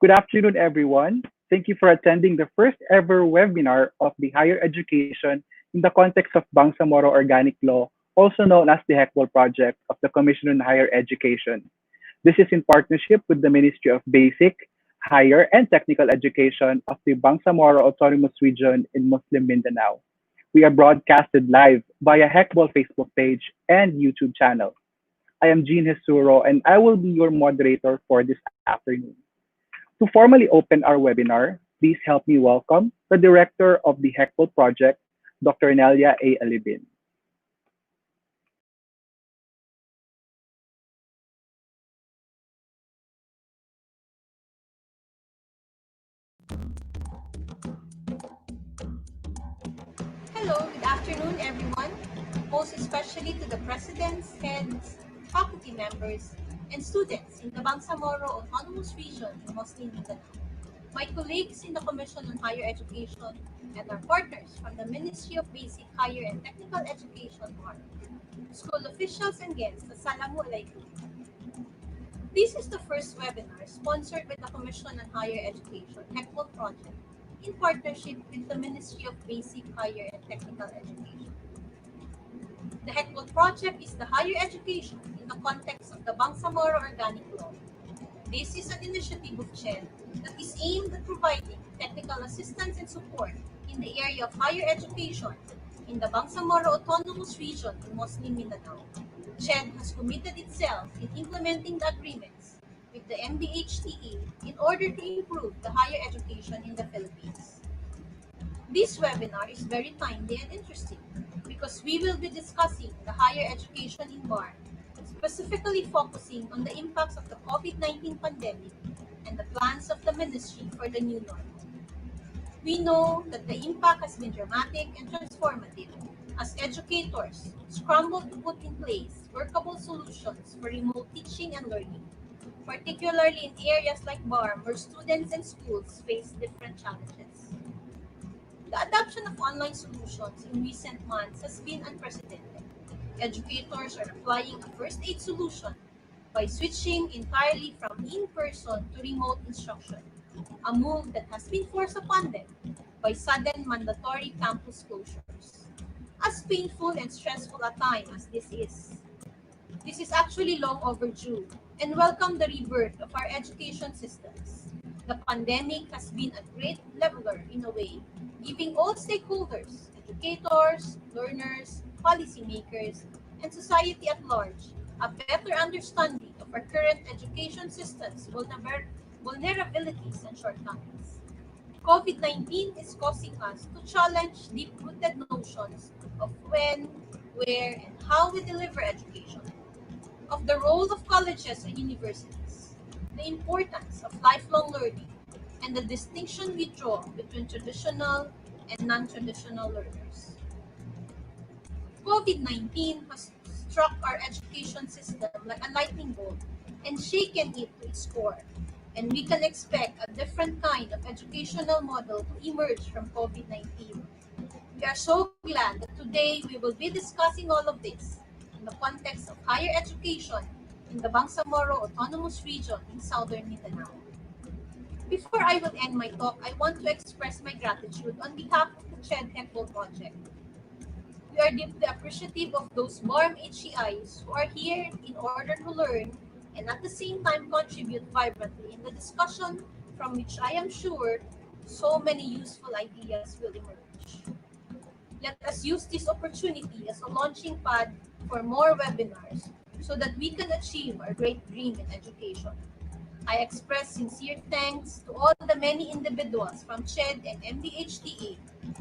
Good afternoon, everyone. Thank you for attending the first ever webinar of the higher education in the context of Bangsamoro Organic Law, also known as the HECBOL project of the Commission on Higher Education. This is in partnership with the Ministry of Basic, Higher, and Technical Education of the Bangsamoro Autonomous Region in Muslim Mindanao. We are broadcasted live via HECBOL Facebook page and YouTube channel. I am Jean Hesuro and I will be your moderator for this afternoon. To formally open our webinar, please help me welcome the Director of the HECBOL Project, Dr. Nelia A. Alibin. Hello, good afternoon everyone, most especially to the presidents, heads, faculty members, and students in the Bangsamoro Autonomous Region in Muslim Mindanao, my colleagues in the Commission on Higher Education, and our partners from the Ministry of Basic, Higher, and Technical Education, BARMM, school officials and guests, Assalamu alaikum. This is the first webinar sponsored by the Commission on Higher Education, HECBOL Project, in partnership with the Ministry of Basic, Higher, and Technical Education. The HECBOL Project is the higher education in the context of the Bangsamoro Organic Law. This is an initiative of CHED that is aimed at providing technical assistance and support in the area of higher education in the Bangsamoro Autonomous Region in Muslim Mindanao. CHED has committed itself in implementing the agreements with the MBHTE in order to improve the higher education in the Philippines. This webinar is very timely and interesting because we will be discussing the higher education in BARMM, specifically focusing on the impacts of the COVID-19 pandemic and the plans of the ministry for the new normal. We know that the impact has been dramatic and transformative as educators scramble to put in place workable solutions for remote teaching and learning, particularly in areas like BARMM where students and schools face different challenges. The adoption of online solutions in recent months has been unprecedented. Educators are applying a first aid solution by switching entirely from in-person to remote instruction, a move that has been forced upon them by sudden mandatory campus closures. As painful and stressful a time as this is actually long overdue and welcome the rebirth of our education systems. The pandemic has been a great leveler in a way, giving all stakeholders, educators, learners, policymakers, and society at large a better understanding of our current education systems' vulnerabilities and shortcomings. COVID-19 is causing us to challenge deep-rooted notions of when, where, and how we deliver education, of the role of colleges and universities, the importance of lifelong learning, and the distinction we draw between traditional and non-traditional learners. COVID-19 has struck our education system like a lightning bolt and shaken it to its core, and we can expect a different kind of educational model to emerge from COVID-19. We are so glad that today we will be discussing all of this in the context of higher education in the Bangsamoro Autonomous Region in southern Mindanao. Before I will end my talk, I want to express my gratitude on behalf of the CHED-HECBOL project. We are deeply appreciative of those BARMM HEIs who are here in order to learn and at the same time contribute vibrantly in the discussion from which I am sure so many useful ideas will emerge. Let us use this opportunity as a launching pad for more webinars so that we can achieve our great dream in education. I express sincere thanks to all the many individuals from CHED and MBHTE.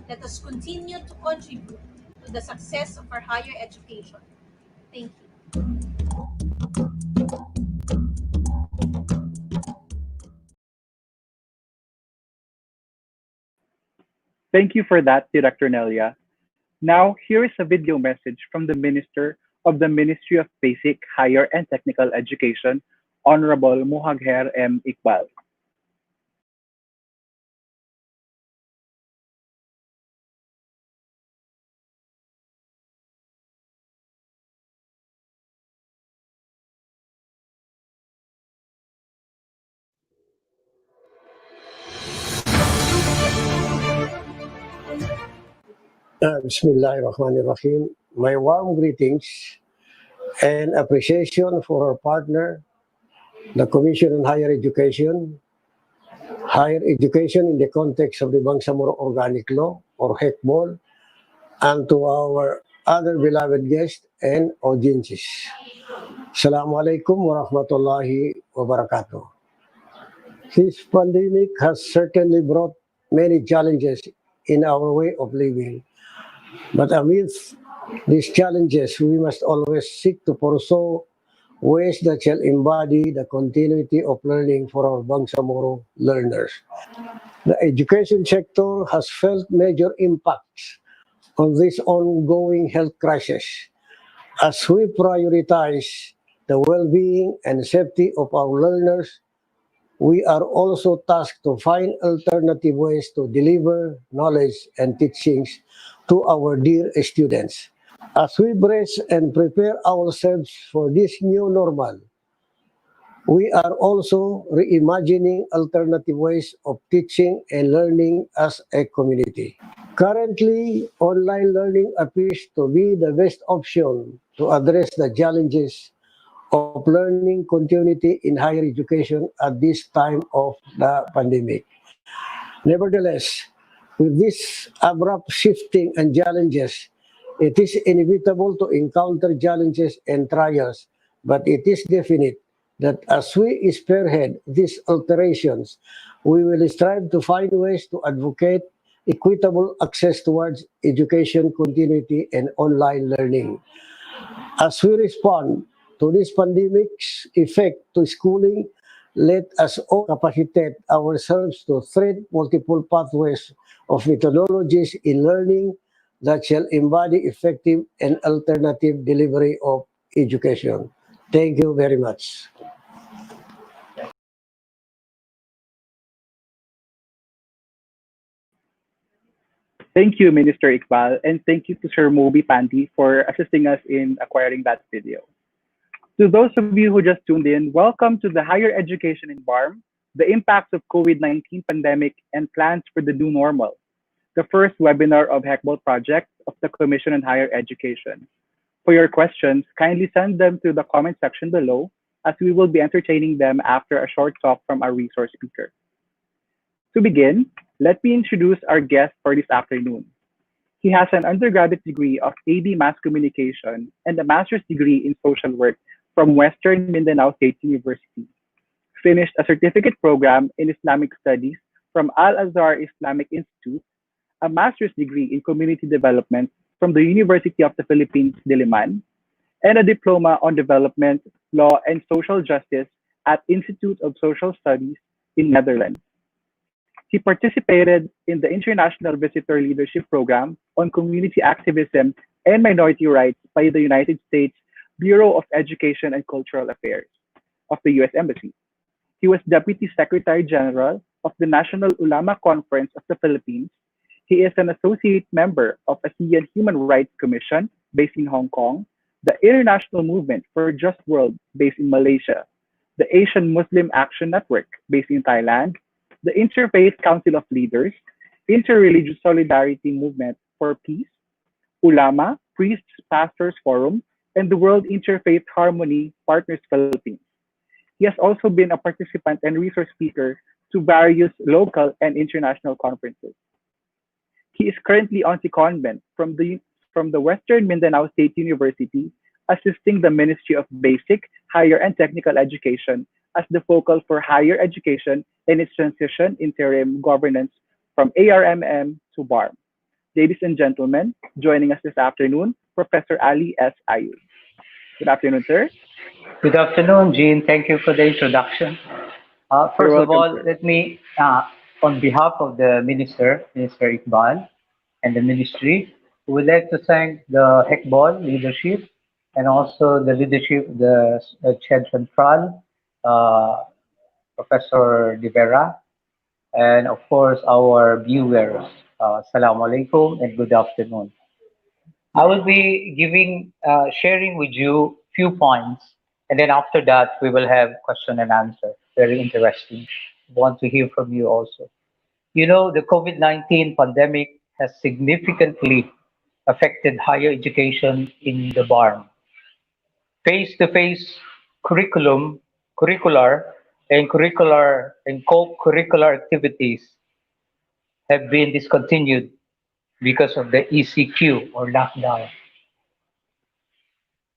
Let us continue to contribute to the success of our higher education. Thank you. Thank you for that, Director Nelia. Now, here is a video message from the Minister of the Ministry of Basic, Higher, and Technical Education, Honorable Muhagher M. Iqbal. Bismillahirrahmanirrahim. My warm greetings and appreciation for our partner the Commission on Higher Education in the context of the Bangsamoro Organic Law, or HECBOL, and to our other beloved guests and audiences. Assalamu alaikum wa rahmatullahi wa barakatuh. This pandemic has certainly brought many challenges in our way of living, but amidst these challenges, we must always seek to pursue ways that shall embody the continuity of learning for our Bangsamoro learners. The education sector has felt major impacts on this ongoing health crisis as we prioritize the well-being and safety of our learners. We are also tasked to find alternative ways to deliver knowledge and teachings to our dear students. As we brace and prepare ourselves for this new normal, we are also reimagining alternative ways of teaching and learning as a community. Currently, online learning appears to be the best option to address the challenges of learning continuity in higher education at this time of the pandemic. Nevertheless, with this abrupt shifting and challenges, it is inevitable to encounter challenges and trials, but it is definite that as we spearhead these alterations, we will strive to find ways to advocate equitable access towards education continuity and online learning. As we respond to this pandemic's effect to schooling, let us all capacitate ourselves to thread multiple pathways of methodologies in learning that shall embody effective and alternative delivery of education. Thank you very much. Thank you, Minister Iqbal, and thank you to Sir Moby Pandy for assisting us in acquiring that video. To those of you who just tuned in, welcome to the Higher Education in BARMM, the impacts of COVID-19 pandemic and plans for the new normal, the first webinar of HECBOL project of the Commission on Higher Education. For your questions, kindly send them to the comment section below, as we will be entertaining them after a short talk from our resource speaker. To begin, let me introduce our guest for this afternoon. He has an undergraduate degree of AB Mass Communication and a master's degree in social work from Western Mindanao State University. Finished a certificate program in Islamic Studies from Al-Azhar Islamic Institute, a master's degree in community development from the University of the Philippines, Diliman, and a diploma on development, law, and social justice at Institute of Social Studies in Netherlands. He participated in the International Visitor Leadership Program on Community Activism and Minority Rights by the United States Bureau of Education and Cultural Affairs of the U.S. Embassy. He was Deputy Secretary General of the National Ulama Conference of the Philippines. He is an associate member of ASEAN Human Rights Commission based in Hong Kong, the International Movement for a Just World based in Malaysia, the Asian Muslim Action Network based in Thailand, the Interfaith Council of Leaders, Interreligious Solidarity Movement for Peace, Ulama, Priests Pastors Forum, and the World Interfaith Harmony Partners Philippines. He has also been a participant and resource speaker to various local and international conferences. He is currently on secondment from the Western Mindanao State University, assisting the Ministry of Basic, Higher and Technical Education as the focal for higher education and its transition interim governance from ARMM to BARMM. Ladies and gentlemen, joining us this afternoon, Professor Alih S. Aiyub. Good afternoon, sir. Good afternoon, Jean. Thank you for the introduction. First of all, let me, on behalf of the Minister Iqbal, and the Ministry, we would like to thank the HECBOL leadership and also the leadership of the CHED Central, Professor De Vera, and of course our viewers. Assalamu alaikum and good afternoon. I will be sharing with you few points, and then after that we will have question and answer. Very interesting. Want to hear from you also. You know, the COVID-19 pandemic has significantly affected higher education in the BARMM. Face-to-face curriculum curricular and co-curricular activities have been discontinued because of the ECQ or lockdown.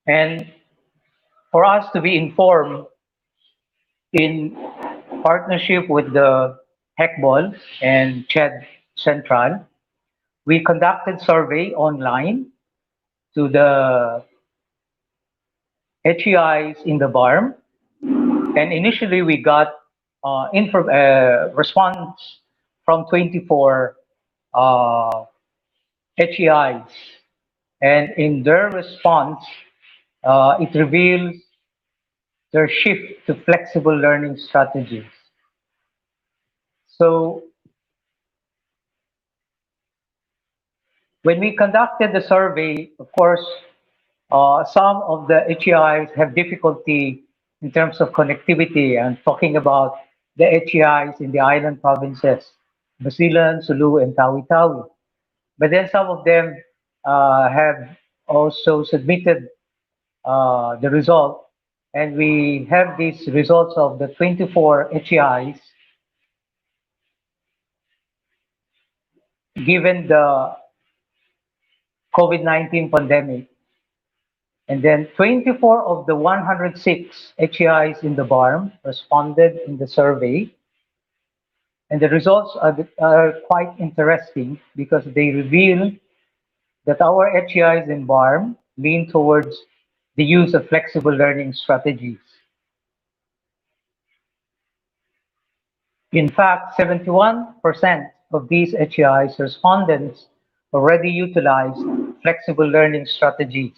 And for us to be informed in partnership with the HECBOL and CHED Central, we conducted survey online to the HEIs in the BARMM, and initially we got response from 24 HEIs, and in their response, it reveals their shift to flexible learning strategies. So when we conducted the survey, of course, some of the HEIs have difficulty in terms of connectivity, and talking about the HEIs in the island provinces, Basilan, Sulu, and Tawi-Tawi. But then some of them have also submitted the result, and we have these results of the 24 HEIs given the COVID-19 pandemic. And then 24 of the 106 HEIs in the BARMM responded in the survey. And the results are quite interesting because they reveal that our HEIs in BARMM lean towards the use of flexible learning strategies. In fact, 71% of these HEIs respondents already utilize flexible learning strategies,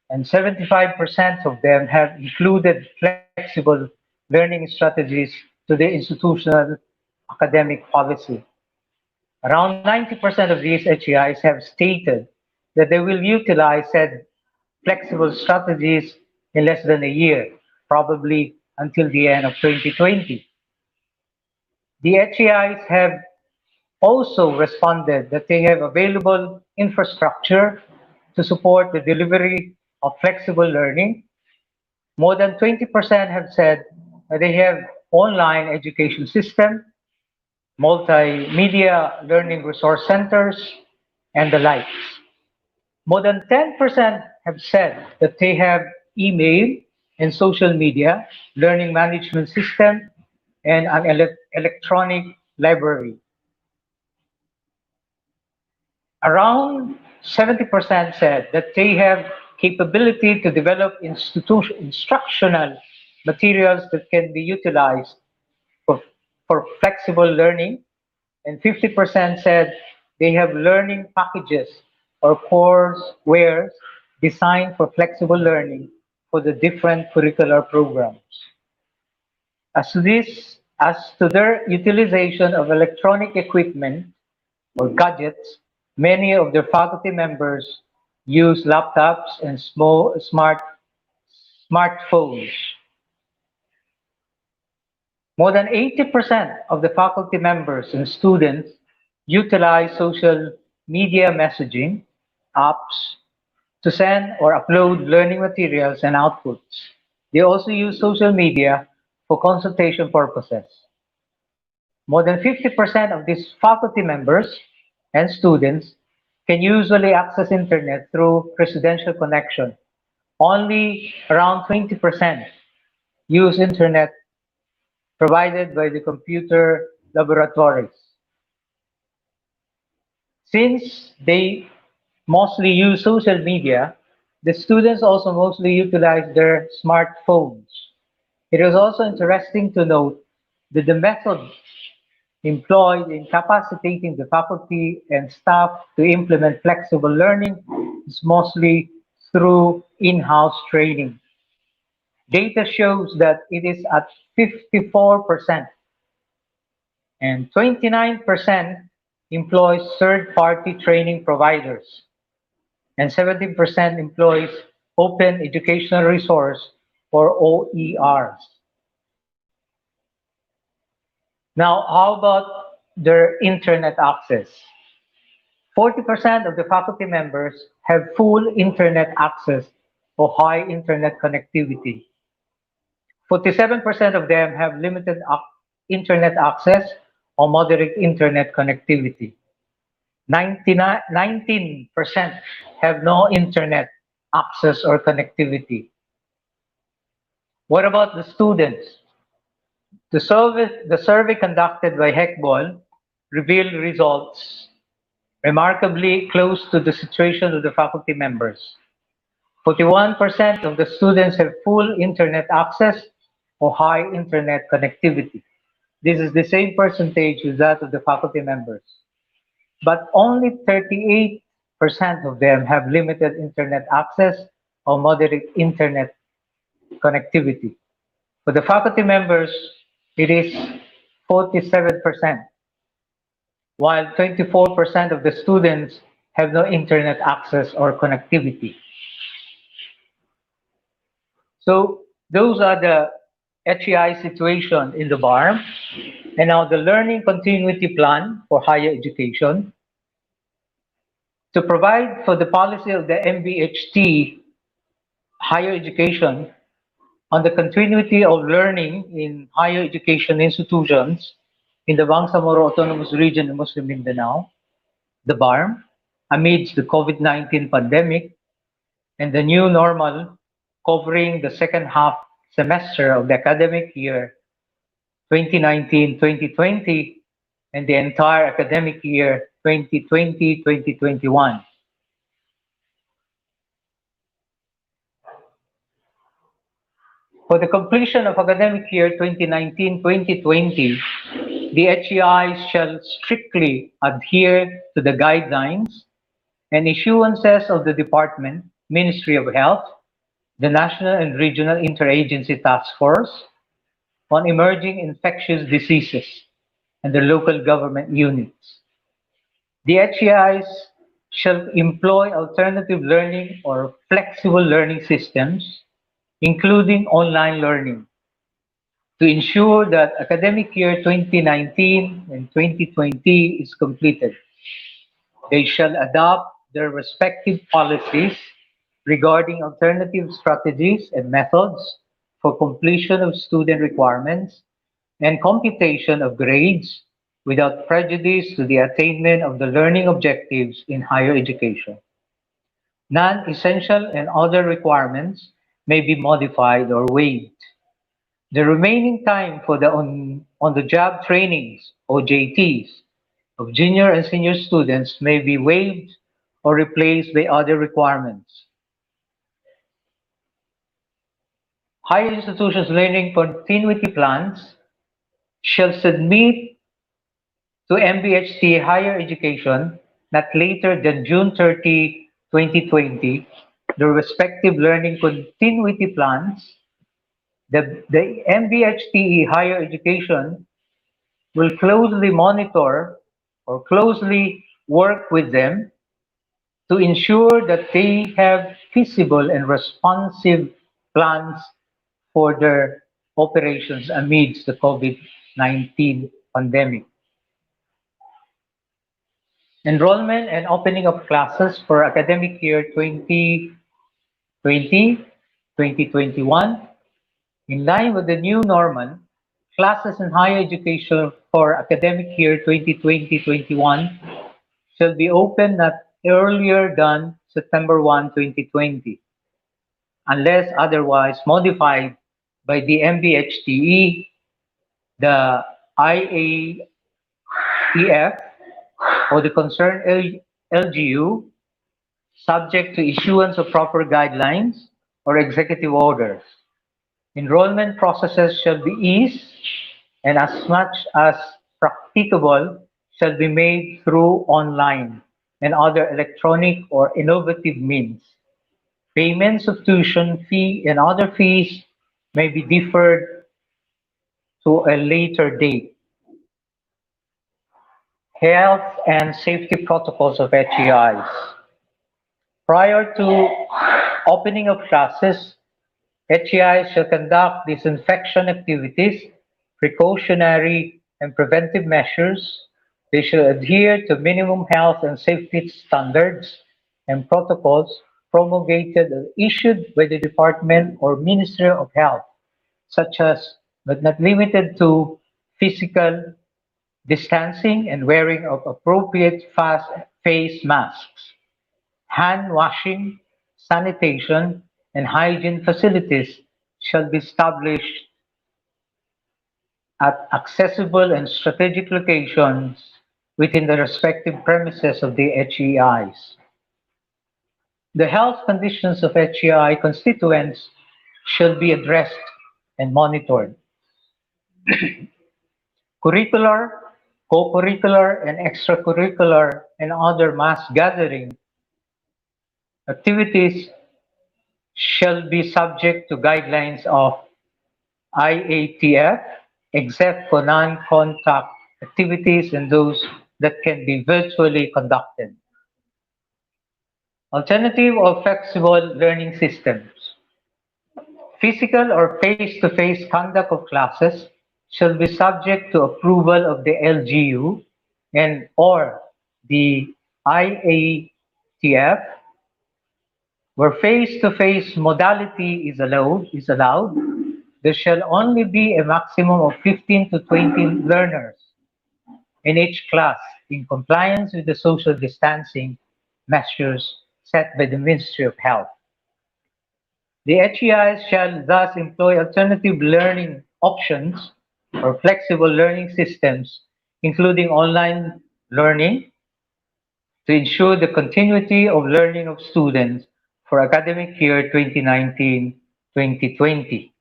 and 75% of them have included flexible learning strategies to the institutional academic policy. Around 90% of these HEIs have stated that they will utilize said flexible strategies in less than a year, probably until the end of 2020. The HEIs have also responded that they have available infrastructure to support the delivery of flexible learning. More than 20% have said that they have online education system, multimedia learning resource centers, and the likes. More than 10% have said that they have email and social media, learning management system, and an electronic library. Around 70% said that they have capability to develop instructional materials that can be utilized for, for flexible learning, and 50% said they have learning packages or coursewares designed for flexible learning for the different curricular programs. As to their utilization of electronic equipment or gadgets, many of their faculty members use laptops and smartphones. More than 80% of the faculty members and students utilize social media messaging apps to send or upload learning materials and outputs. They also use social media for consultation purposes. More than 50% of these faculty members and students can usually access internet through residential connection. Only around 20% use internet provided by the computer laboratories. Since they mostly use social media, the students also mostly utilize their smartphones. It is also interesting to note that the method employed in capacitating the faculty and staff to implement flexible learning is mostly through in-house training. Data shows that it is at 54%, and 29% employs third-party training providers, and 17% employs open educational resource or OERs. Now, how about their internet access? 40% of the faculty members have full internet access or high internet connectivity. 47% of them have limited internet access or moderate internet connectivity. 19% have no internet access or connectivity. What about the students? The survey conducted by HECBOL revealed results remarkably close to the situation of the faculty members. 41% of the students have full internet access or high internet connectivity. This is the same percentage as that of the faculty members. But only 38% of them have limited internet access or moderate internet connectivity. For the faculty members, it is 47%, while 24% of the students have no internet access or connectivity. So those are the HEI situation in the BARMM. And now the learning continuity plan for higher education. To provide for the policy of the MBHT higher education on the continuity of learning in higher education institutions in the Bangsamoro Autonomous Region in Muslim Mindanao, the BARMM, amidst the COVID-19 pandemic and the new normal covering the second half semester of the academic year 2019-2020 and the entire academic year 2020-2021. For the completion of academic year 2019-2020, the HEIs shall strictly adhere to the guidelines and issuances of the Department, Ministry of Health, the National and Regional Interagency Task Force on Emerging Infectious Diseases and the local government units. The HEIs shall employ alternative learning or flexible learning systems, including online learning, to ensure that academic year 2019 and 2020 is completed. They shall adopt their respective policies regarding alternative strategies and methods for completion of student requirements and computation of grades without prejudice to the attainment of the learning objectives in higher education. Non-essential and other requirements may be modified or waived. The remaining time for the on-the-job trainings, OJTs, of junior and senior students may be waived or replaced by other requirements. Higher institutions' learning continuity plans shall submit to MBHT Higher Education not later than June 30, 2020, the respective learning continuity plans. The MBHTE Higher Education will closely monitor or closely work with them to ensure that they have feasible and responsive plans for their operations amidst the COVID-19 pandemic. Enrollment and opening of classes for academic year 2020-2021. In line with the new normal, classes in higher education for academic year 2020-21 shall be open not earlier than September 1, 2020, unless otherwise modified by the MBHTE, the IAEF, or the concerned LGU, subject to issuance of proper guidelines or executive orders. Enrollment processes shall be eased and as much as practicable shall be made through online and other electronic or innovative means. Payments of tuition fee and other fees may be deferred to a later date. Health and safety protocols of HEIs. Prior to opening of classes, HEIs shall conduct disinfection activities, precautionary and preventive measures. They shall adhere to minimum health and safety standards and protocols promulgated or issued by the Department or Ministry of Health such as, but not limited to, physical distancing and wearing of appropriate face masks, hand washing, sanitation, and hygiene facilities shall be established at accessible and strategic locations within the respective premises of the HEIs. The health conditions of HEI constituents shall be addressed and monitored. Curricular, co-curricular, and extracurricular and other mass gathering activities shall be subject to guidelines of IATF, except for non-contact activities and those that can be virtually conducted. Alternative or flexible learning systems. Physical or face-to-face conduct of classes shall be subject to approval of the LGU and or the IATF. Where face-to-face modality is allowed, there shall only be a maximum of 15 to 20 learners in each class in compliance with the social distancing measures set by the Ministry of Health. The HEIs shall thus employ alternative learning options or flexible learning systems, including online learning, to ensure the continuity of learning of students for academic year 2019-2020.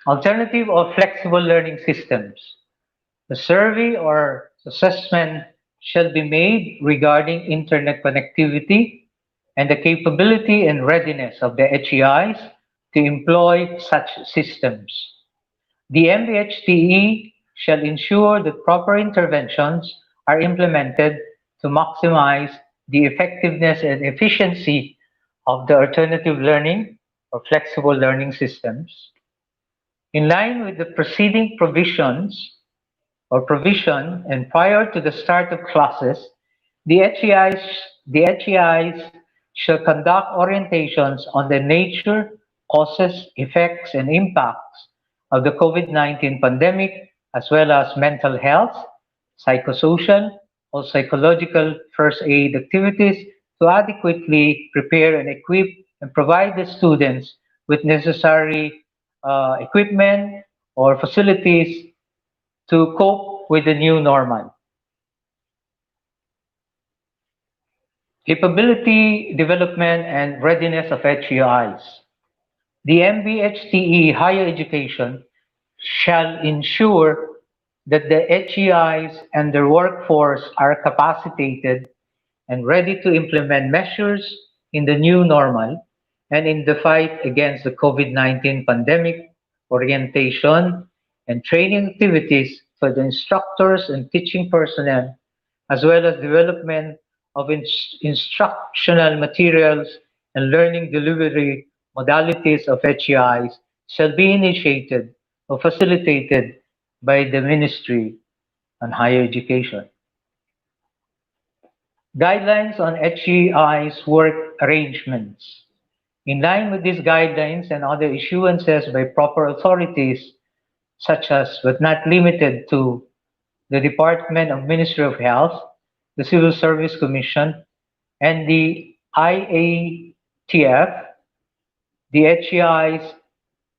Alternative or flexible learning systems. The survey or assessment shall be made regarding internet connectivity and the capability and readiness of the HEIs to employ such systems. The MBHTE shall ensure that proper interventions are implemented to maximize the effectiveness and efficiency of the alternative learning or flexible learning systems. In line with the preceding provisions or provision and prior to the start of classes, the HEIs shall conduct orientations on the nature, causes, effects, and impacts of the COVID-19 pandemic, as well as mental health, psychosocial, or psychological first aid activities to adequately prepare and equip and provide the students with necessary equipment or facilities to cope with the new normal. Capability development and readiness of HEIs. The MBHTE higher education shall ensure that the HEIs and their workforce are capacitated and ready to implement measures in the new normal and in the fight against the COVID-19 pandemic, orientation and training activities for the instructors and teaching personnel, as well as development of instructional materials and learning delivery modalities of HEIs shall be initiated or facilitated by the Ministry on Higher Education. Guidelines on HEIs work arrangements. In line with these guidelines and other issuances by proper authorities, such as but not limited to the Department of Ministry of Health, the Civil Service Commission, and the IATF, the HEIs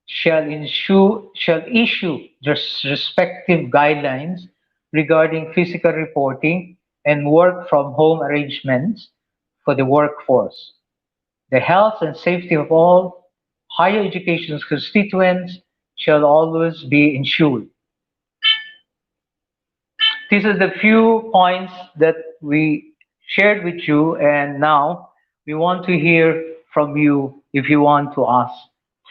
shall issue their respective guidelines regarding physical reporting and work from home arrangements for the workforce. The health and safety of all higher education constituents shall always be ensured. These are the few points that we shared with you, and now we want to hear from you if you want to ask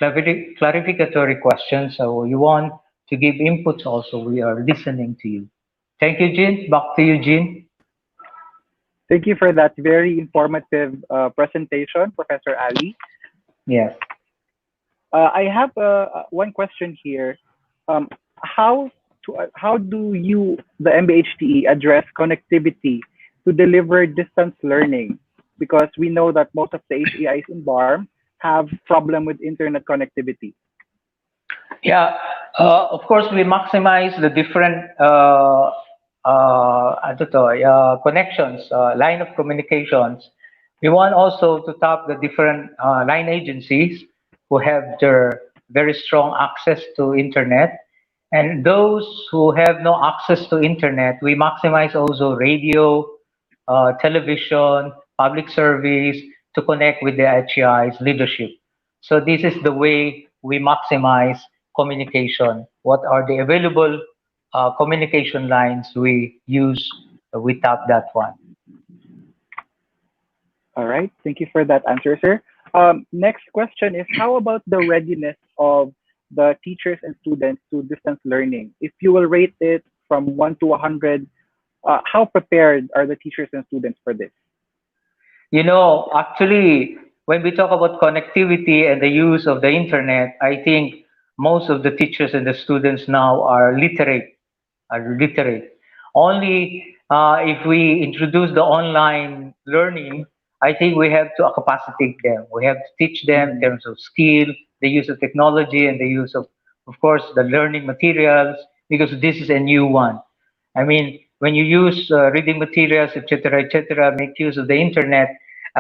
clarificatory questions or you want to give inputs also. We are listening to you. Thank you, Jean. Back to you, Jean. Thank you for that very informative presentation, Professor Ali. Yes. I have one question here. How do you, the MBHTE, address connectivity to deliver distance learning? Because we know that most of the HEIs in BARMM have problem with internet connectivity. Yeah, of course, we maximize the different connections, line of communications. We want also to tap the different line agencies who have their very strong access to internet. And those who have no access to internet, we maximize also radio, television, public service to connect with the HEIs leadership. So this is the way we maximize communication. What are the available communication lines we use? We tap that one. All right. Thank you for that answer, sir. Next question is, how about the readiness of the teachers and students to distance learning? If you will rate it from 1 to 100, how prepared are the teachers and students for this? You know, actually, when we talk about connectivity and the use of the internet, I think most of the teachers and the students now are literate. Only if we introduce the online learning, I think we have to capacitate them. We have to teach them in Mhm. terms of skill, the use of technology, and the use of course, the learning materials, because this is a new one. I mean, when you use reading materials, etc., make use of the internet,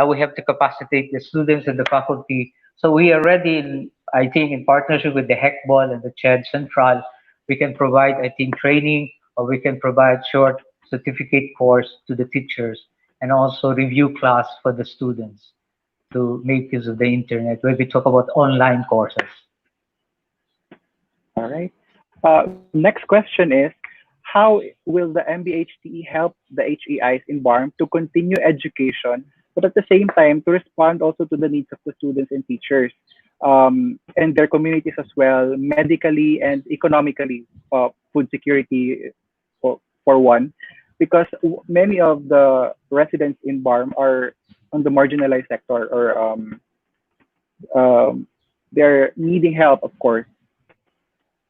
we have to capacitate the students and the faculty. So we are ready, I think, in partnership with the HECBOL and the CHED Central, we can provide, I think, training, or we can provide short certificate course to the teachers and also review class for the students to make use of the internet when we talk about online courses. All right. Next question is, how will the MBHTE help the HEIs in BARMM to continue education, but at the same time to respond also to the needs of the students and teachers and their communities as well, medically and economically, food security for one, because many of the residents in BARMM are on the marginalized sector or um, they're needing help, of course.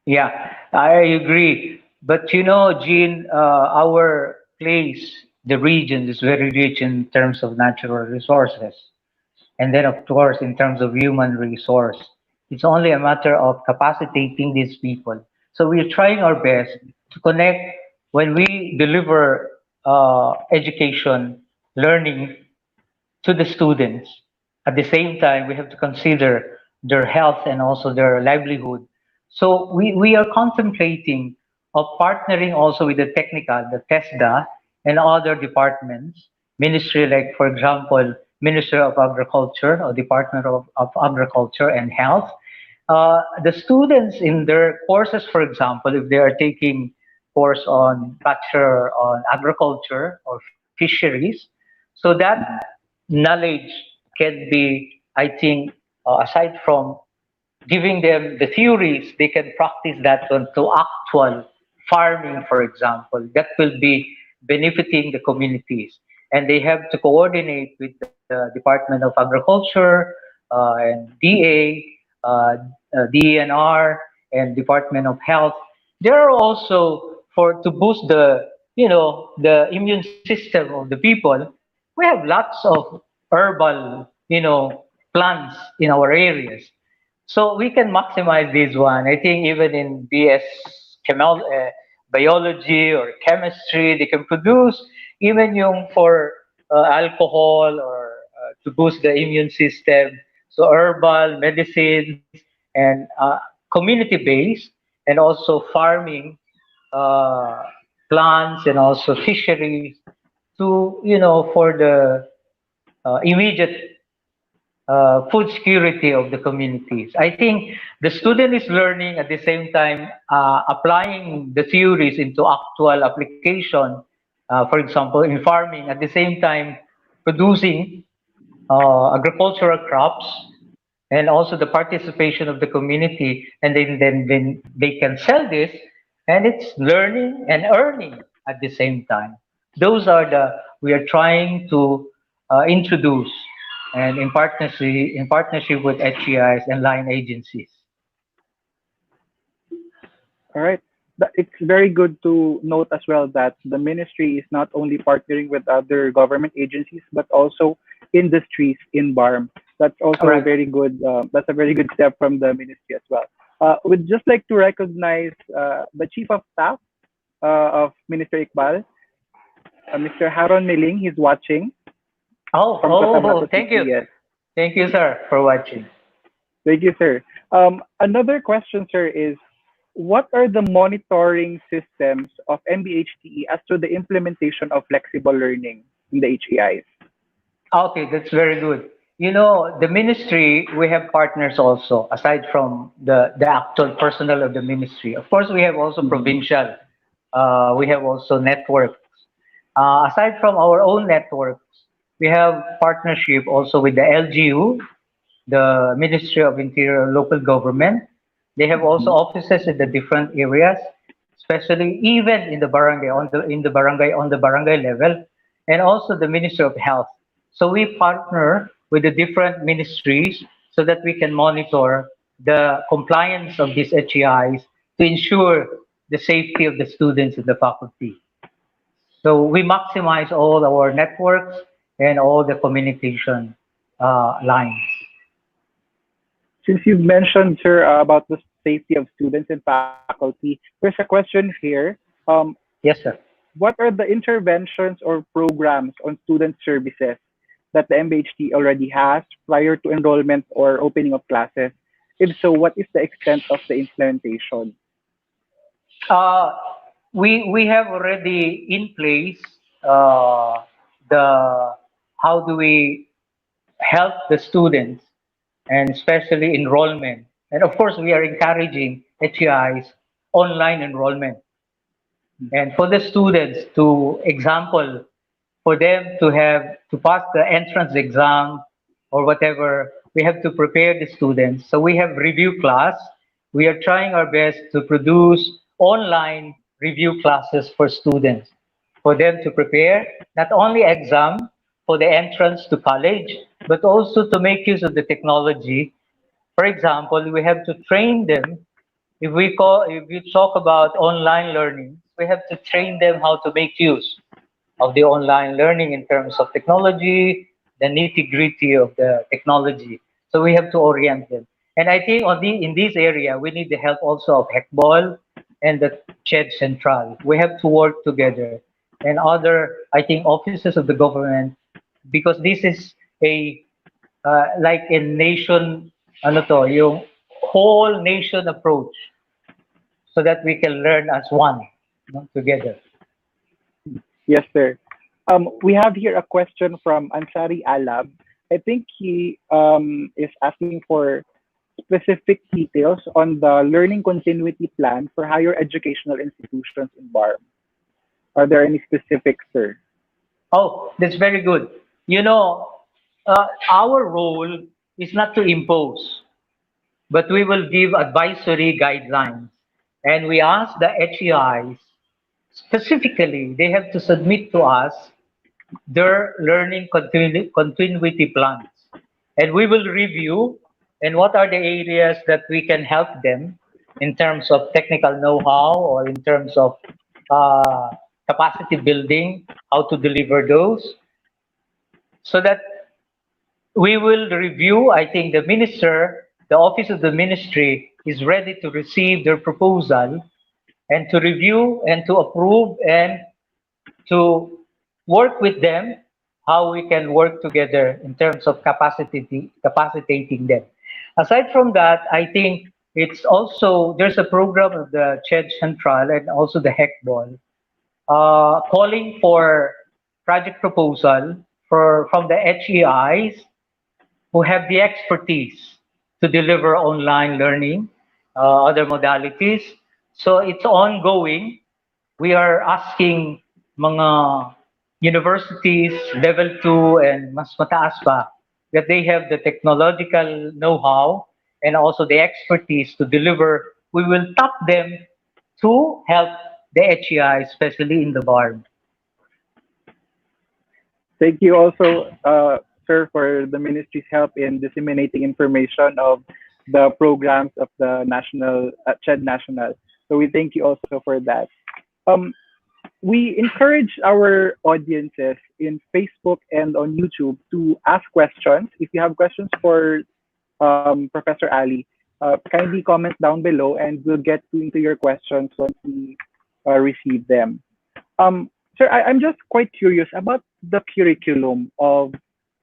Yeah, I agree. But you know, Jean, our place, the region is very rich in terms of natural resources. And then, of course, in terms of human resource, it's only a matter of capacitating these people. So we're trying our best to connect when we deliver education, learning to the students. At the same time, we have to consider their health and also their livelihood. So we are contemplating of partnering also with the technical, the TESDA, and other departments, ministry like, for example, Ministry of Agriculture or Department of Agriculture and Health. The students in their courses, for example, if they are taking course on bachelor on agriculture or fisheries, so that knowledge can be, I think, aside from giving them the theories, they can practice that to actual farming, for example. That will be benefiting the communities. And they have to coordinate with the Department of Agriculture and DA, DNR, and Department of Health. There are also for to boost the immune system of the people. We have lots of herbal plants in our areas, so we can maximize this one. I think even in biology or chemistry, they can produce even yung for alcohol or to boost the immune system. So herbal medicines and community-based, and also farming uh, plants and also fisheries to for the immediate food security of the communities. I think the student is learning at the same time applying the theories into actual application. For example, in farming, at the same time producing agricultural crops, and also the participation of the community, and then they can sell this, and it's learning and earning at the same time. Those are the we are trying to introduce, and in partnership with HEIs and line agencies. All right. It's very good to note as well that the ministry is not only partnering with other government agencies, but also industries in BARM. That's also a Correct. very good. That's a very good step from the ministry as well. We'd just like to recognize the Chief of Staff of Minister Iqbal, Mr. Haron Meling. He's watching Oh, from oh, Cotabato thank City. you. Yes. Thank you, sir, for watching. Thank you, sir. Another question, sir, is what are the monitoring systems of MBHTE as to the implementation of flexible learning in the HEIs? Okay, that's very good. You know, the ministry, we have partners also, aside from the actual personnel of the ministry. Of course, we have also Mhm. provincial. We have also networks. Aside from our own networks, we have partnership also with the LGU, the Ministry of Interior Local Government. They have also Mhm. offices in the different areas, especially even in the barangay, on the barangay level, and also the Ministry of Health. So we partner with the different ministries so that we can monitor the compliance of these HEIs to ensure the safety of the students in the faculty. So we maximize all our networks and all the communication lines. Since you've mentioned, sir, about the safety of students and faculty, there's a question here. Yes, sir. What are the interventions or programs on student services that the MBHT already has prior to enrollment or opening of classes? If so, what is the extent of the implementation? Uh, we have already in place uh, the how do we help the students and especially enrollment. And of course, we are encouraging HEIs online enrollment. And for the students to example, for them to have to pass the entrance exam or whatever, we have to prepare the students. So we have review class. We are trying our best to produce online review classes for students, for them to prepare not only exam for the entrance to college, but also to make use of the technology. For example, we have to train them. If we talk about online learning, we have to train them how to make use of the online learning in terms of technology, the nitty-gritty of the technology. So we have to orient them. And I think in this area, we need the help also of HECBOL and the CHED Central. We have to work together and other, I think, offices of the government because this is a like a nation, ano to, yung whole nation approach so that we can learn as one, together. Yes, sir. We have here a question from Ansari Alab. I think he is asking for specific details on the learning continuity plan for higher educational institutions in BARM. Are there any specifics, sir? Oh, that's very good. You know, our role is not to impose, but we will give advisory guidelines. And we ask the HEIs specifically, they have to submit to us their continuity plans. And we will review and what are the areas that we can help them in terms of technical know-how or in terms of uh, capacity building, how to deliver those, so that we will review. I think the minister, the office of the ministry is ready to receive their proposal and to review and to approve and to work with them how we can work together in terms of capacitating them. Aside from that, I think it's also there's a program of the CHED Central and also the HECBOL calling for project proposal from the HEIs who have the expertise to deliver online learning, other modalities. So it's ongoing. We are asking mga universities, level 2 and mas mataas pa, that they have the technological know-how and also the expertise to deliver. We will tap them to help the HEI, especially in the BARM. Thank you also, sir, for the ministry's help in disseminating information of the programs of the national CHED National. So we thank you also for that. Um, we encourage our audiences in Facebook and on YouTube to ask questions. If you have questions for Professor Ali, kindly comment down below, and we'll get into your questions once we receive them. Sir, I'm just quite curious about the curriculum of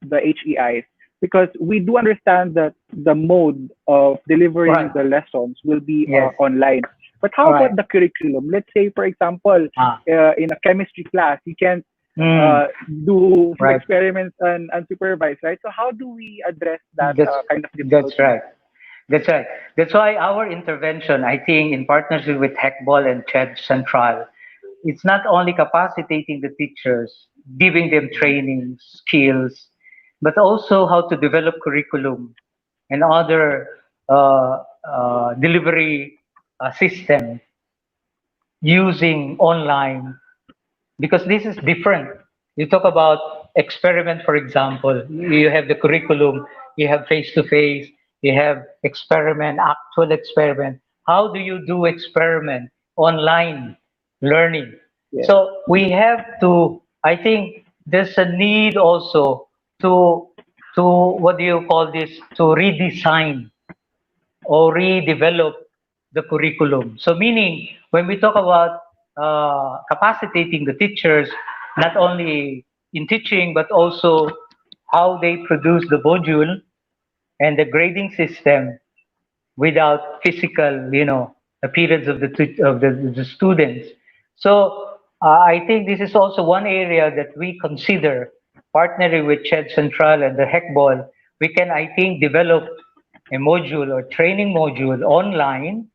the HEIs, because we do understand that the mode of delivering Right. the lessons will be Yes. online. But how All right. about the curriculum? Let's say, for example, Ah. in a chemistry class, you can Mm. do Right. experiments unsupervised, right? So how do we address that That's kind of that's difficulty? right. That's right. That's why our intervention, I think, in partnership with HECBOL and CHED Central, it's not only capacitating the teachers, giving them training, skills, but also how to develop curriculum and other delivery system using online, because this is different. You talk about experiment, for example. You have the curriculum, you have face to face, you have experiment, actual experiment. How do you do experiment online learning? Yeah. So we have to, I think there's a need also to to what do you call this, to redesign or redevelop the curriculum. So meaning when we talk about capacitating the teachers, not only in teaching but also how they produce the module and the grading system without physical, appearance of the students. So I think this is also one area that we consider partnering with CHED Central and the HECBOL. We can, I think, develop a module or training module online,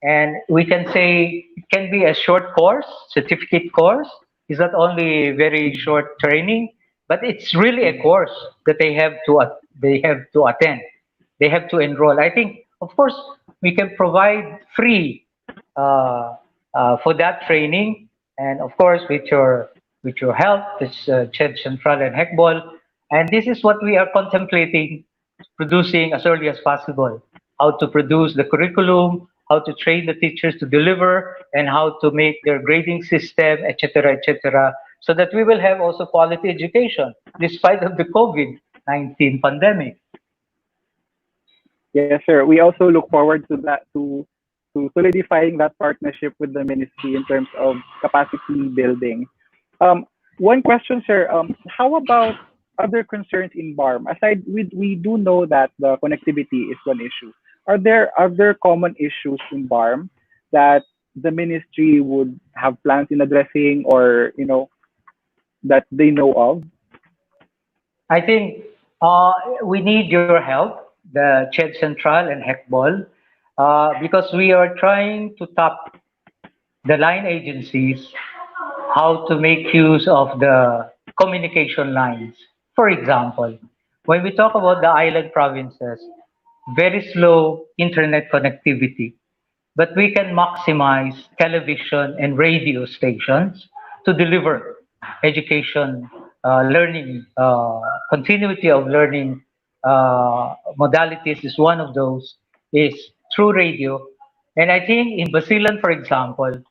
and we can say it can be a short course, certificate course. It's not only very short training, but it's really a course that they have to attend. They have to enroll. I think, of course, we can provide free uh, for that training, and of course, with your help, this CHED Central and HECBOL, and this is what we are contemplating producing as early as possible. How to produce the curriculum, how to train the teachers to deliver, and how to make their grading system, etc., etc., so that we will have also quality education despite of the COVID-19 pandemic. Yes, sir. We also look forward to that, to solidifying that partnership with the ministry in terms of capacity building. Um, One question, sir. How about other concerns in BARM? Aside, we do know that the connectivity is one issue. Are there other common issues in BARM that the ministry would have plans in addressing, or that they know of? I think we need your help, the CHED Central and HECBOL, because we are trying to tap the line agencies how to make use of the communication lines. For example, when we talk about the island provinces, very slow internet connectivity, but we can maximize television and radio stations to deliver education, learning, continuity of learning modalities is one of those, is through radio. And I think in Basilan, for example,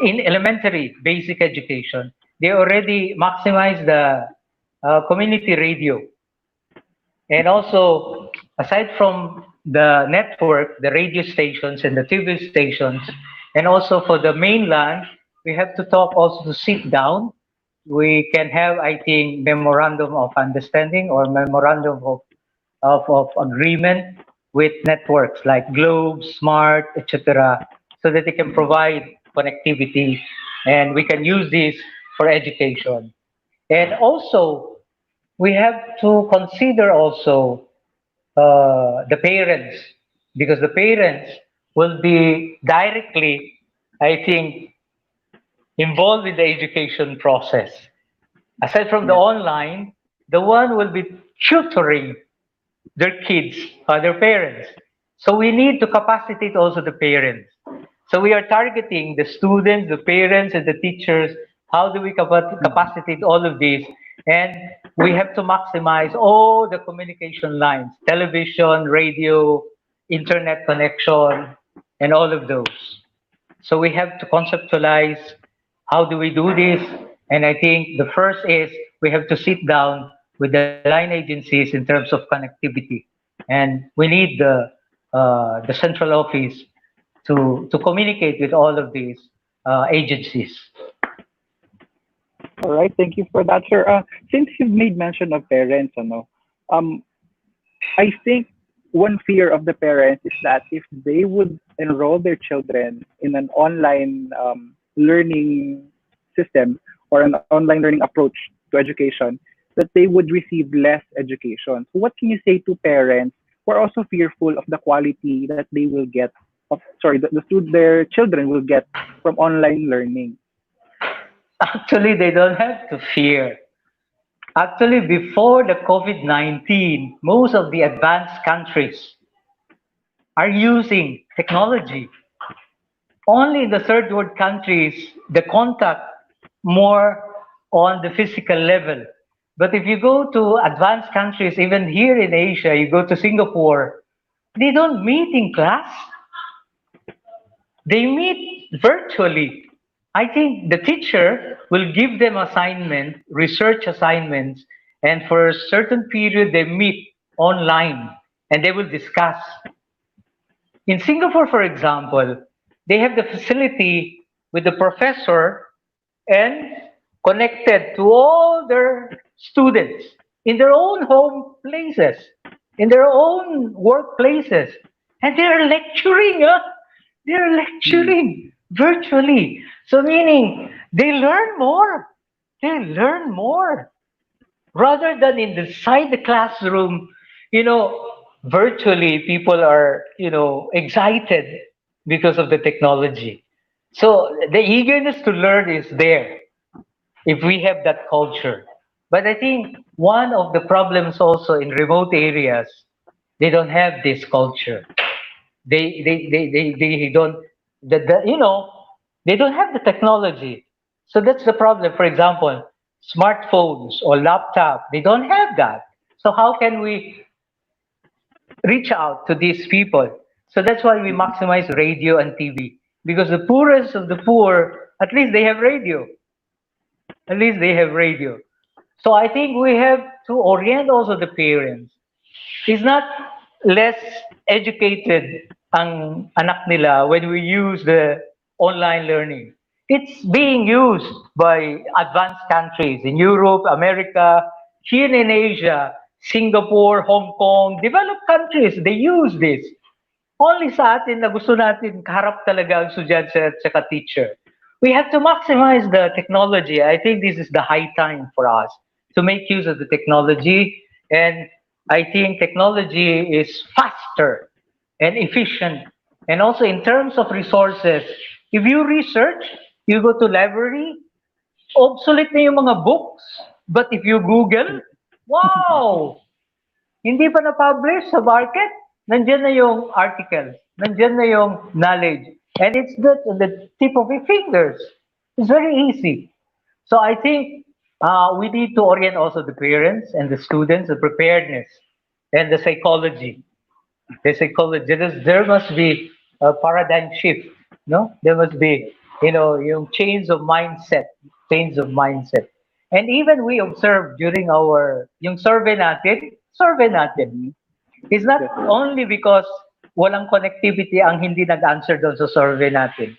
in elementary basic education, they already maximize the community radio, and also, aside from the network, the radio stations and the TV stations, and also for the mainland, we have to talk also to sit down. We can have, I think, memorandum of understanding or memorandum of agreement with networks like Globe, Smart, etc., so that they can provide connectivity, and we can use this for education. And also, we have to consider also the parents, because the parents will be directly, I think, involved in the education process. Aside from the Yes. online, the one will be tutoring their kids, their parents. So we need to capacitate also the parents. So we are targeting the students, the parents, and the teachers. How do we capacitate all of these? And we have to maximize all the communication lines, television, radio, internet connection, and all of those. So we have to conceptualize how do we do this. And I think the first is we have to sit down with the line agencies in terms of connectivity. And we need the central office to communicate with all of these agencies. All right, thank you for that, sir. Since you've made mention of parents, um, I think one fear of the parents is that if they would enroll their children in an online learning system or an online learning approach to education, that they would receive less education. So what can you say to parents who are also fearful of the quality that they will get, their children will get from online learning? Actually, they don't have to fear. Actually, before the COVID-19, most of the advanced countries are using technology. Only in the third world countries, the contact more on the physical level. But if you go to advanced countries, even here in Asia, you go to Singapore, they don't meet in class. They meet virtually. I think the teacher will give them assignment, research assignments, and for a certain period they meet online and they will discuss. In Singapore, for example, they have the facility with the professor and connected to all their students in their own home places, in their own workplaces, and they're lecturing. Huh? They're lecturing virtually. So meaning they learn more. They learn more rather than inside the classroom. You know, virtually people are excited because of the technology. So the eagerness to learn is there if we have that culture. But I think one of the problems also in remote areas, they don't have this culture. They don't they don't have the technology. So that's the problem. For example, smartphones or laptop, they don't have that. So how can we reach out to these people? So that's why we maximize radio and TV, because the poorest of the poor, at least they have radio. At least they have radio. So I think we have to orient also the parents. It's not less educated ang anak nila when we use the online learning. It's being used by advanced countries in Europe, America, here in Asia, Singapore, Hong Kong, developed countries, they use this. Only sa atin na gusto natin kaharap talaga ang estudyante at saka teacher. We have to maximize the technology. I think this is the high time for us to make use of the technology. And I think technology is faster and efficient. And also in terms of resources, if you research, you go to library, obsolete na yung mga books. But if you Google, wow! Hindi pa na-publish sa market, nandiyan na yung articles, nandiyan na yung knowledge. And it's the tip of your fingers. It's very easy. So I think we need to orient also the parents and the students, the preparedness and the psychology. The psychology, there must be a paradigm shift. No? There must be, yung change of mindset. And even we observe during yung survey natin, it's not only because walang connectivity ang hindi nag-answer doon sa survey natin.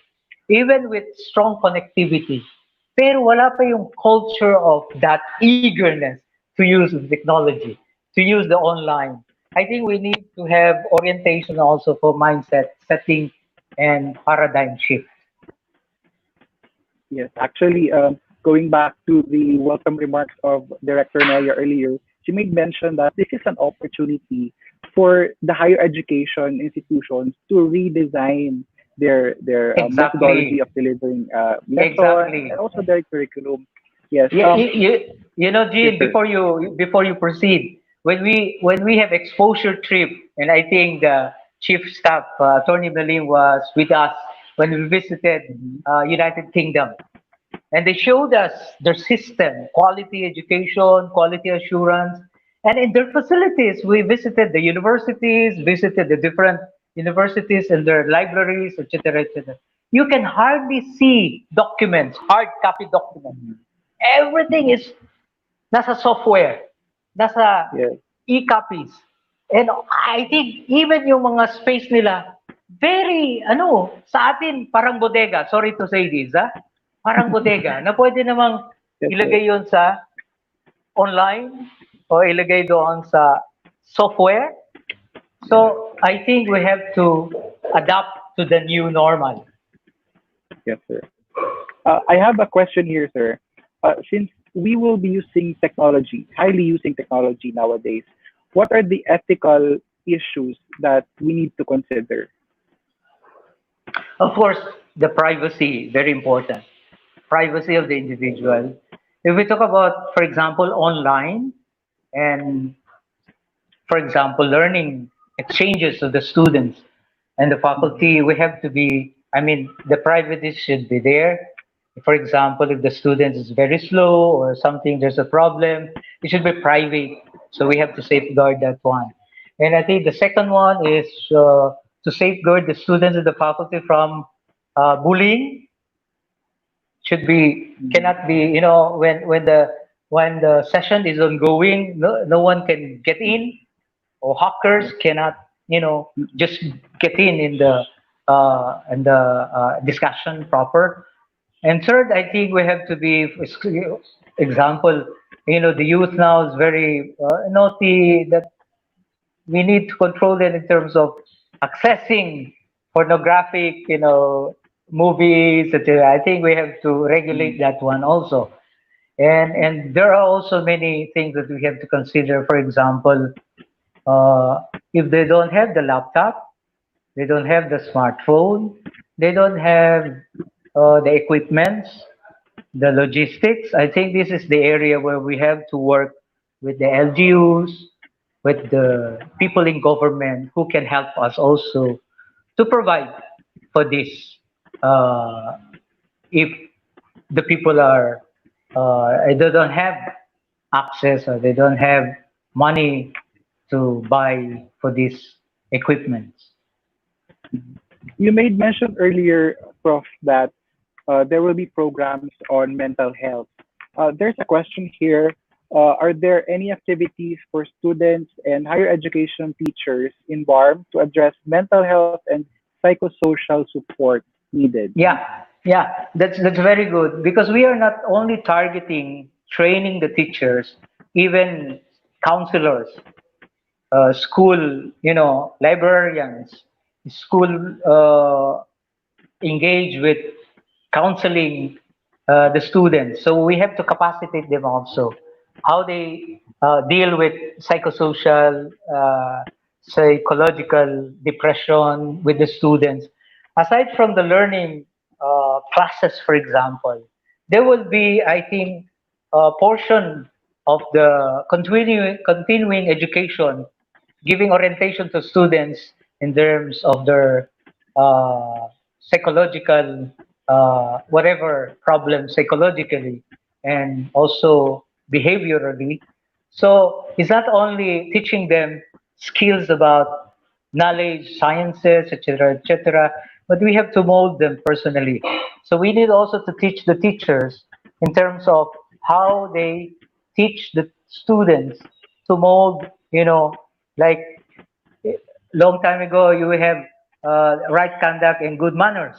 Even with strong connectivity, pero wala pa yung culture of that eagerness to use the technology, to use the online. I think we need to have orientation also for mindset setting and paradigm shift. Yes, actually, going back to the welcome remarks of Director Nelia earlier, she made mention that this is an opportunity for the higher education institutions to redesign their methodology of delivering lessons and also their curriculum. Yes. Jean, before you proceed, when we have exposure trip, and I think the chief staff, Attorney Melim, was with us when we visited United Kingdom. And they showed us their system, quality education, quality assurance. And in their facilities, we visited the universities, visited the different universities and their libraries, etc., etc. You can hardly see documents, hard copy documents. Everything is nasa software, nasa e-copies. And I think even yung mga space nila, very, sa atin, parang bodega. Sorry to say this, ha? Parang bodega, na pwede namang Yes, sir. ilagay yon sa online o ilagay doon sa software. So, I think we have to adapt to the new normal. Yes, sir. I have a question here, sir. Since we will be using technology, highly using technology nowadays, what are the ethical issues that we need to consider? Of course, the privacy, very important. Privacy of the individual. If we talk about, for example, online and, for example, learning exchanges of the students and the faculty, we have to be, the privacy should be there. For example, if the student is very slow or something, there's a problem, it should be private. So we have to safeguard that one. And I think the second one is to safeguard the students and the faculty from bullying. Should be cannot be, when the session is ongoing, no one can get in, or hackers cannot, just get in the discussion proper. And third, I think we have to be, example, the youth now is very naughty, that we need to control them in terms of accessing pornographic, movies, etc. I think we have to regulate that one also. And there are also many things that we have to consider. For example, if they don't have the laptop, they don't have the smartphone, they don't have the equipments, the logistics. I think this is the area where we have to work with the LGUs, with the people in government who can help us also to provide for this. Uh, if the people are they don't have access, or they don't have money to buy for these equipments. You made mention earlier, Prof, that there will be programs on mental health. There's a question here. Are there any activities for students and higher education teachers in BARMM to address mental health and psychosocial support needed? Yeah, that's very good, because we are not only targeting training the teachers, even counselors, school, librarians, school engage with counseling the students. So we have to capacitate them also, how they deal with psychosocial, psychological depression with the students. Aside from the learning classes, for example, there will be, I think, a portion of the continuing education, giving orientation to students in terms of their uh, psychological, whatever problem psychologically and also behaviorally. So it's not only teaching them skills about knowledge, sciences, etc., but we have to mold them personally. So we need also to teach the teachers in terms of how they teach the students to mold, like long time ago, you have right conduct and good manners,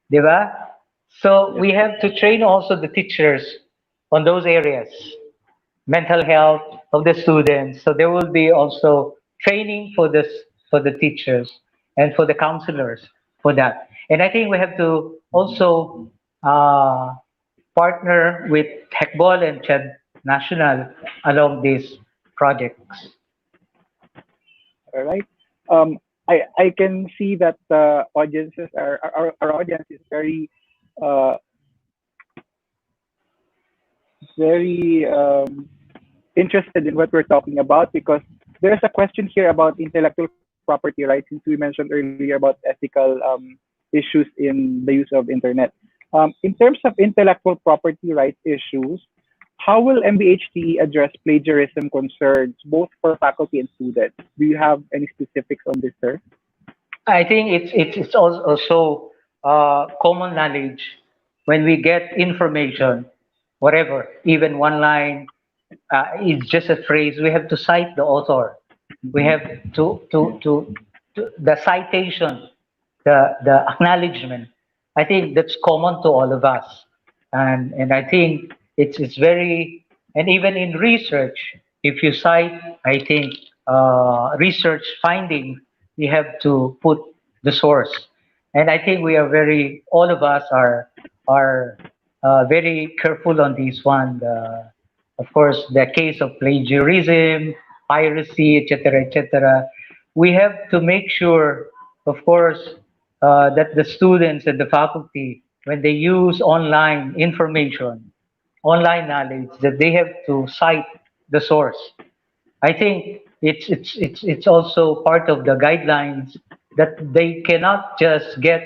di ba? So Yes, we sir. have to train also the teachers on those areas, mental health of the students. So there will be also training for the teachers and for the counselors for that. And I think we have to also uh, partner with HECBOL and CHED National along these projects. All right. I can see that the audiences are our audience is uh, very interested in what we're talking about, because there's a question here about intellectual property rights, since we mentioned earlier about ethical issues in the use of internet. In terms of intellectual property rights issues, how will MBHTE address plagiarism concerns both for faculty and students? Do you have any specifics on this, sir? I think it's also common knowledge when we get information, whatever, even one line, it's just a phrase. We have to cite the author. We have the citation, the acknowledgement. I think that's common to all of us, and I think it's very, and even in research, if you cite, I think research finding, you have to put the source, and I think we are very, all of us are very careful on this one. Of course, the case of plagiarism, piracy, etc., etc. We have to make sure, of course, that the students and the faculty, when they use online information, online knowledge, that they have to cite the source. I think it's also part of the guidelines that they cannot just get,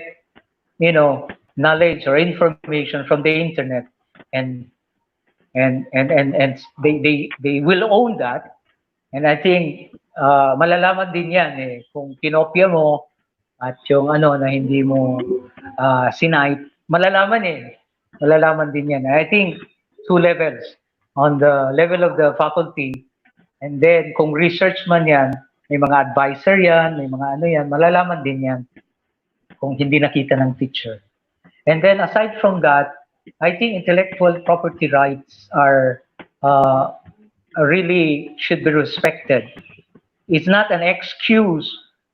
knowledge or information from the internet and and they will own that. And I think malalaman din yan eh kung kinopya mo at yung ano na hindi mo sinight, malalaman eh. Malalaman din yan. I think two levels. On the level of the faculty, and then kung research man yan, may mga advisor yan, may mga ano yan, malalaman din yan kung hindi nakita ng teacher. And then aside from that, I think intellectual property rights are really should be respected. It's not an excuse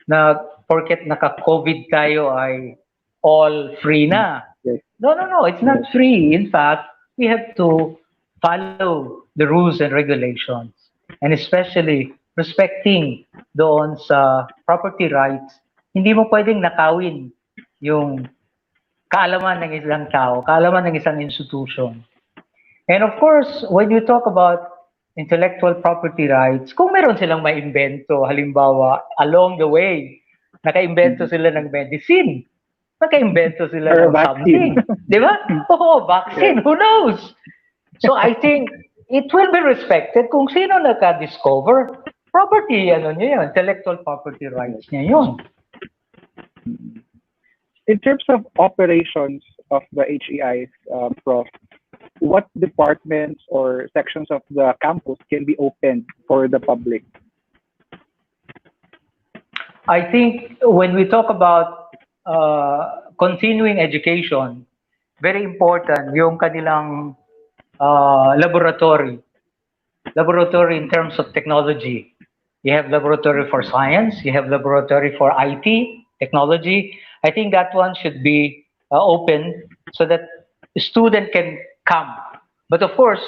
na porket naka-COVID tayo ay all free na. Yes. No, it's not free. In fact, we have to follow the rules and regulations, and especially respecting doon sa property rights. Hindi mo pwedeng nakawin yung kaalaman ng isang tao, kaalaman ng isang institution. And of course, when you talk about intellectual property rights, kung meron silang maimbento, halimbawa, along the way, nakaimbento sila ng medicine, nakaimbento sila Or ng something. Di ba? Oo, vaccine, who knows? So I think it will be respected kung sino naka-discover. Property, ano niya yun, intellectual property rights niya yun. In terms of operations of the HEIs, Prof, what departments or sections of the campus can be opened for the public? I think when we talk about continuing education, very important yung kanilang laboratory. Laboratory in terms of technology. You have laboratory for science, you have laboratory for IT, technology. I think that one should be open so that the student can come. But of course,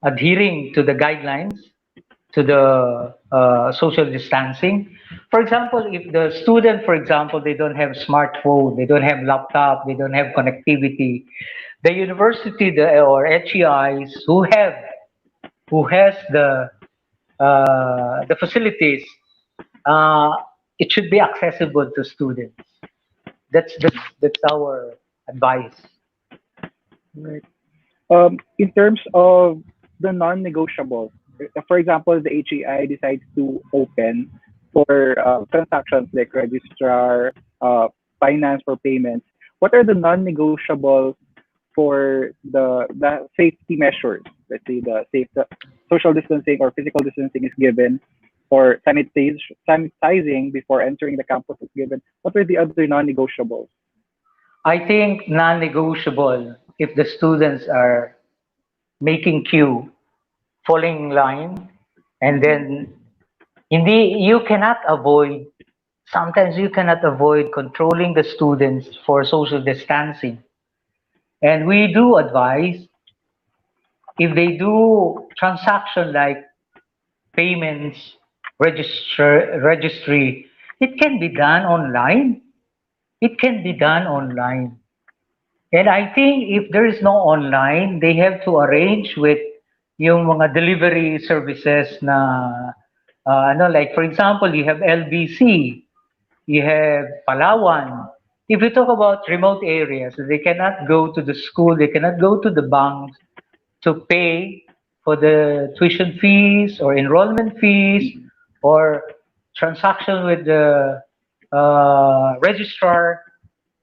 adhering to the guidelines, to the social distancing. For example, if the student, for example, they don't have smartphone, they don't have laptop, they don't have connectivity, the university or HEIs who has the facilities, it should be accessible to students. That's our advice. Right. In terms of the non-negotiable, for example, the HEI decides to open for transactions like registrar, finance for payments. What are the non-negotiables for the safety measures? Let's say the social distancing or physical distancing is given, or sanitizing before entering the campus is given. What are the other non-negotiables? I think non-negotiable if the students are making queue, falling in line, and then you cannot avoid, sometimes you cannot avoid controlling the students for social distancing. And we do advise, if they do transaction like payments, registry, it can be done online. It can be done online. And I think if there is no online, they have to arrange with yung mga delivery services na, like for example, you have LBC, you have Palawan. If you talk about remote areas, they cannot go to the school, they cannot go to the banks to pay for the tuition fees or enrollment fees or transaction with the registrar.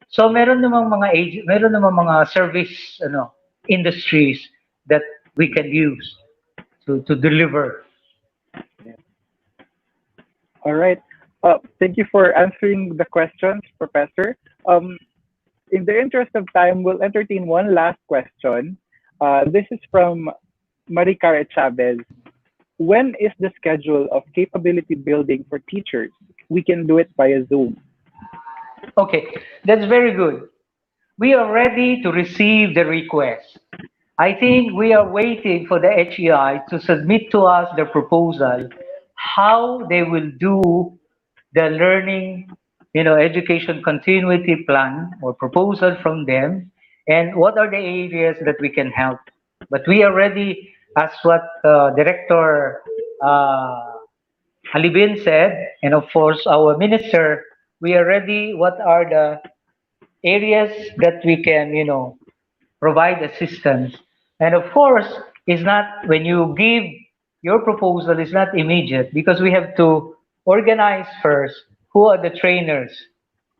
So meron namang mga service industries that we can use to deliver. All right. Thank you for answering the questions, Professor. In the interest of time, we'll entertain one last question. This is from Maricar Chavez. When is the schedule of capability building for teachers? We can do it via Zoom. Okay, that's very good. We are ready to receive the request. I think we are waiting for the HEI to submit to us their proposal, how they will do the learning, education continuity plan or proposal from them, and what are the areas that we can help. But we are ready, as what Director Alibin said, and of course our minister, we are ready. What are the areas that we can, provide assistance? And of course, it's not when you give your proposal, it's not immediate because we have to organize first who are the trainers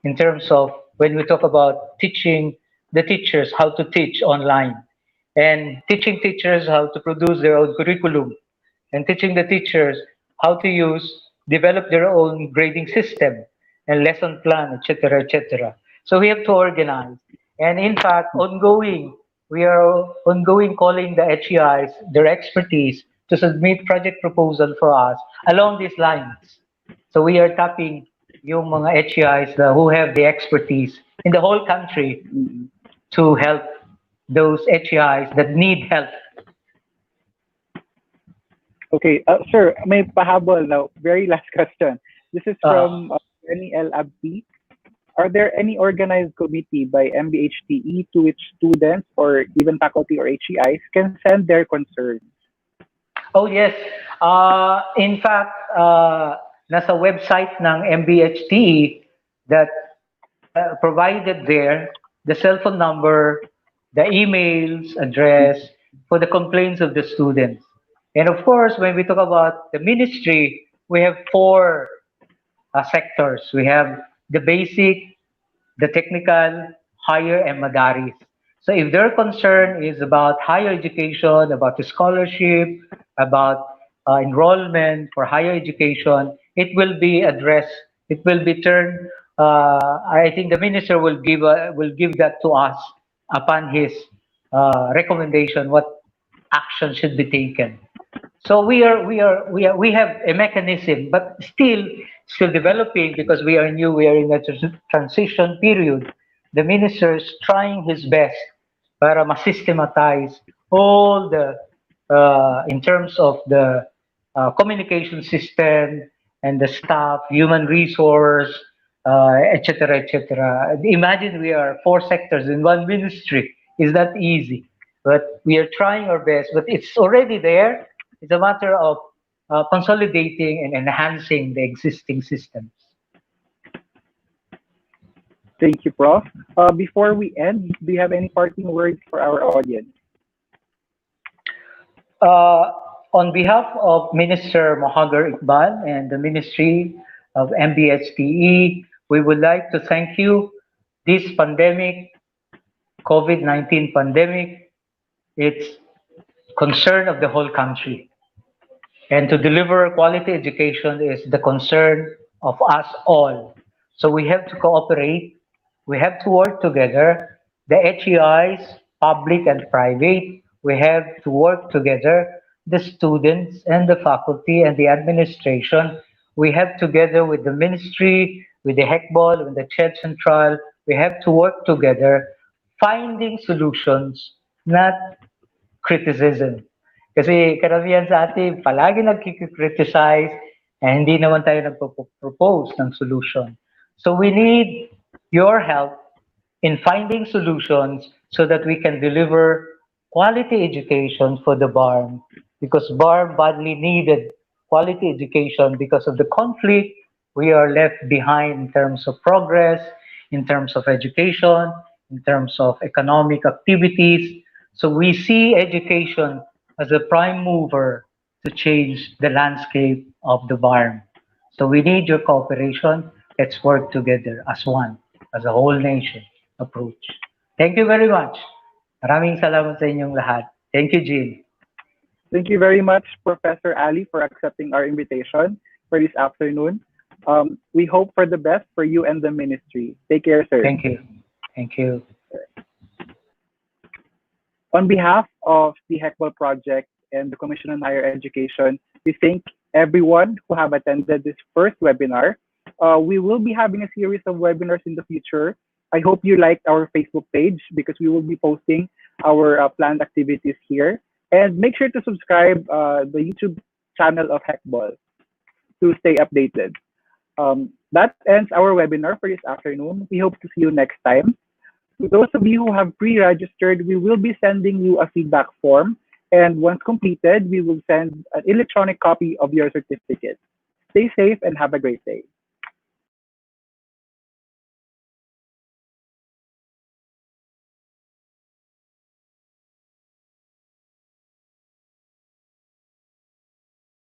in terms of when we talk about teaching the teachers how to teach online and teaching teachers how to produce their own curriculum and teaching the teachers how to develop their own grading system and lesson plan, etc., etc. So we have to organize. And in fact, we are ongoing calling the HEIs, their expertise, to submit project proposal for us along these lines. So we are tapping yung mga HEIs who have the expertise in the whole country to help those HEIs that need help. Okay, sir, may pahabol now. Very last question. This is from Benny L. Abdi. Are there any organized committee by MBHTE to which students or even faculty or HEIs can send their concerns? Oh, yes. In fact, nasa website ng MBHTE that provided there the cell phone number, the emails, address for the complaints of the students. And of course, when we talk about the ministry, we have four sectors. We have the basic, the technical, higher, and Madaris. So if their concern is about higher education, about the scholarship, about enrollment for higher education, it will be addressed. It will be turned. I think the minister will give that to us upon his recommendation. What action should be taken? So we have a mechanism, but still developing because we are new. We are in a transition period. The minister is trying his best para ma-systematize all the in terms of the communication system and the staff, human resource, etc., etc. Imagine we are four sectors in one ministry. Is that easy? But we are trying our best. But it's already there. It's a matter of consolidating and enhancing the existing systems. Thank you, Prof. Before we end, do you have any parting words for our audience? On behalf of Minister Mohagar Iqbal and the Ministry of MBHTE, we would like to thank you. This pandemic, COVID-19 pandemic, it's concern of the whole country. And to deliver quality education is the concern of us all. So we have to cooperate. We have to work together. The HEIs, public and private, we have to work together. The students and the faculty and the administration, we have together with the ministry, with the HECBOL, with the CHED Central, we have to work together, finding solutions, not criticism. Kasi karamihan sa atin, palagi nagkikriticize, and hindi naman tayo nagpo-propose ng solution. So we need your help in finding solutions so that we can deliver quality education for the BARMM, because BARMM badly needed quality education because of the conflict. We are left behind in terms of progress, in terms of education, in terms of economic activities. So we see education as a prime mover to change the landscape of the BARMM. So we need your cooperation. Let's work together as one, as a whole nation approach. Thank you very much. Maraming salamat sa inyong lahat. Thank you, Jean. Thank you very much, Professor Ali, for accepting our invitation for this afternoon. We hope for the best for you and the ministry. Take care, sir. Thank you. Thank you. On behalf of the HECBOL project and the Commission on Higher Education, we thank everyone who have attended this first webinar. We will be having a series of webinars in the future. I hope you liked our Facebook page because we will be posting our planned activities here. And make sure to subscribe the YouTube channel of HECBOL to stay updated. That ends our webinar for this afternoon. We hope to see you next time. To those of you who have pre-registered, we will be sending you a feedback form. And once completed, we will send an electronic copy of your certificate. Stay safe and have a great day.